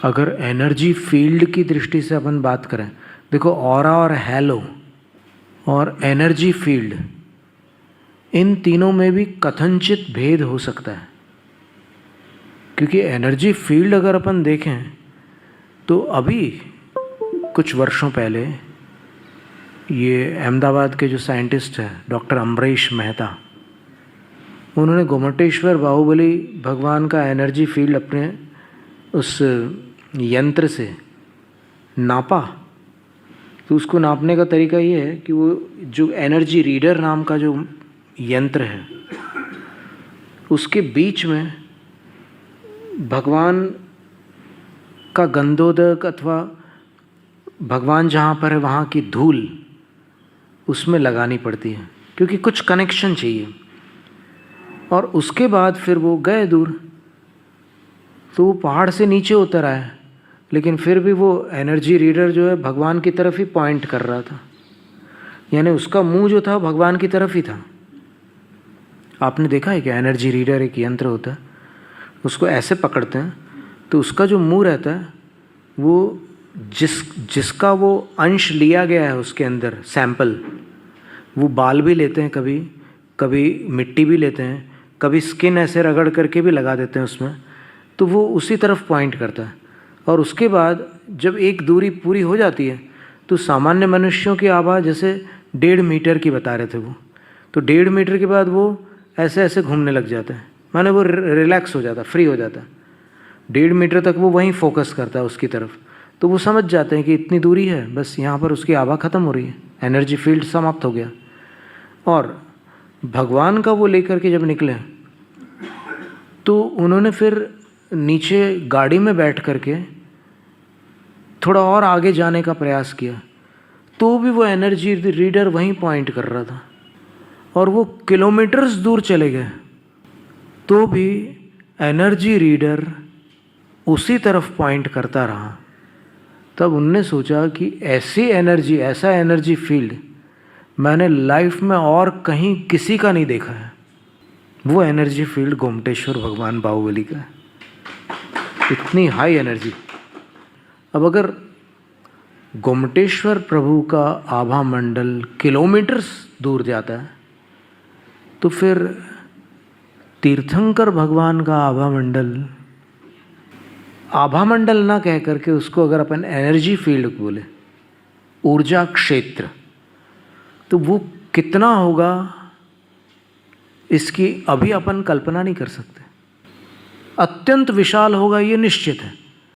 अगर energy field की दृष्टि से अपन बात करें, देखो ऑरा और हैलो और एनर्जी फील्ड, इन तीनों में भी कथनचित भेद हो सकता है। क्योंकि एनर्जी फील्ड अगर अपन देखें तो अभी कुछ वर्षों पहले ये अहमदाबाद के जो साइंटिस्ट हैं डॉक्टर अमरीश मेहता, उन्होंने गोमटेश्वर बाहुबली भगवान का एनर्जी फील्ड अपने उस यंत्र से नापा। तो उसको नापने का तरीका ये है कि वो जो एनर्जी रीडर नाम का जो यंत्र है उसके बीच में भगवान का गंधोदक अथवा भगवान जहाँ पर है वहाँ की धूल उसमें लगानी पड़ती है, क्योंकि कुछ कनेक्शन चाहिए। और उसके बाद फिर वो गए दूर, तो वो पहाड़ से नीचे उतर आए, लेकिन फिर भी वो एनर्जी रीडर जो है भगवान की तरफ ही पॉइंट कर रहा था, यानी उसका मुंह जो था भगवान की तरफ ही था। आपने देखा है कि एनर्जी रीडर एक यंत्र होता है, उसको ऐसे पकड़ते हैं तो उसका जो मुंह रहता है वो जिसका वो अंश लिया गया है उसके अंदर सैंपल, वो बाल भी लेते हैं, कभी कभी मिट्टी भी लेते हैं, कभी स्किन ऐसे रगड़ करके भी लगा देते हैं उसमें, तो वो उसी तरफ पॉइंट करता है। और उसके बाद जब एक दूरी पूरी हो जाती है तो सामान्य मनुष्यों की आभा जैसे 1.5 मीटर की बता रहे थे वो, तो 1.5 मीटर के बाद वो ऐसे ऐसे घूमने लग जाता है, माने वो रिलैक्स हो जाता, फ्री हो जाता। 1.5 मीटर तक वो वहीं फोकस करता है उसकी तरफ, तो वो समझ जाते हैं कि इतनी दूरी है, बस यहाँ पर उसकी आभा ख़त्म हो रही है, एनर्जी फील्ड समाप्त हो गया। और भगवान का वो लेकर के जब निकले तो उन्होंने फिर नीचे गाड़ी में बैठ करके थोड़ा और आगे जाने का प्रयास किया, तो भी वो एनर्जी रीडर वहीं पॉइंट कर रहा था। और वो किलोमीटर्स दूर चले गए तो भी एनर्जी रीडर उसी तरफ पॉइंट करता रहा। तब उनने सोचा कि ऐसी एनर्जी, ऐसा एनर्जी फील्ड मैंने लाइफ में और कहीं किसी का नहीं देखा है। वो एनर्जी फील्ड गोमटेश्वर भगवान बाहुबली का है, इतनी हाई एनर्जी। अब अगर गोमटेश्वर प्रभु का आभा मंडल किलोमीटर्स दूर जाता है तो फिर तीर्थंकर भगवान का आभा मंडल ना कह करके उसको अगर अपन एनर्जी फील्ड बोले, ऊर्जा क्षेत्र, तो वो कितना होगा इसकी अभी अपन कल्पना नहीं कर सकते। अत्यंत विशाल होगा ये निश्चित है।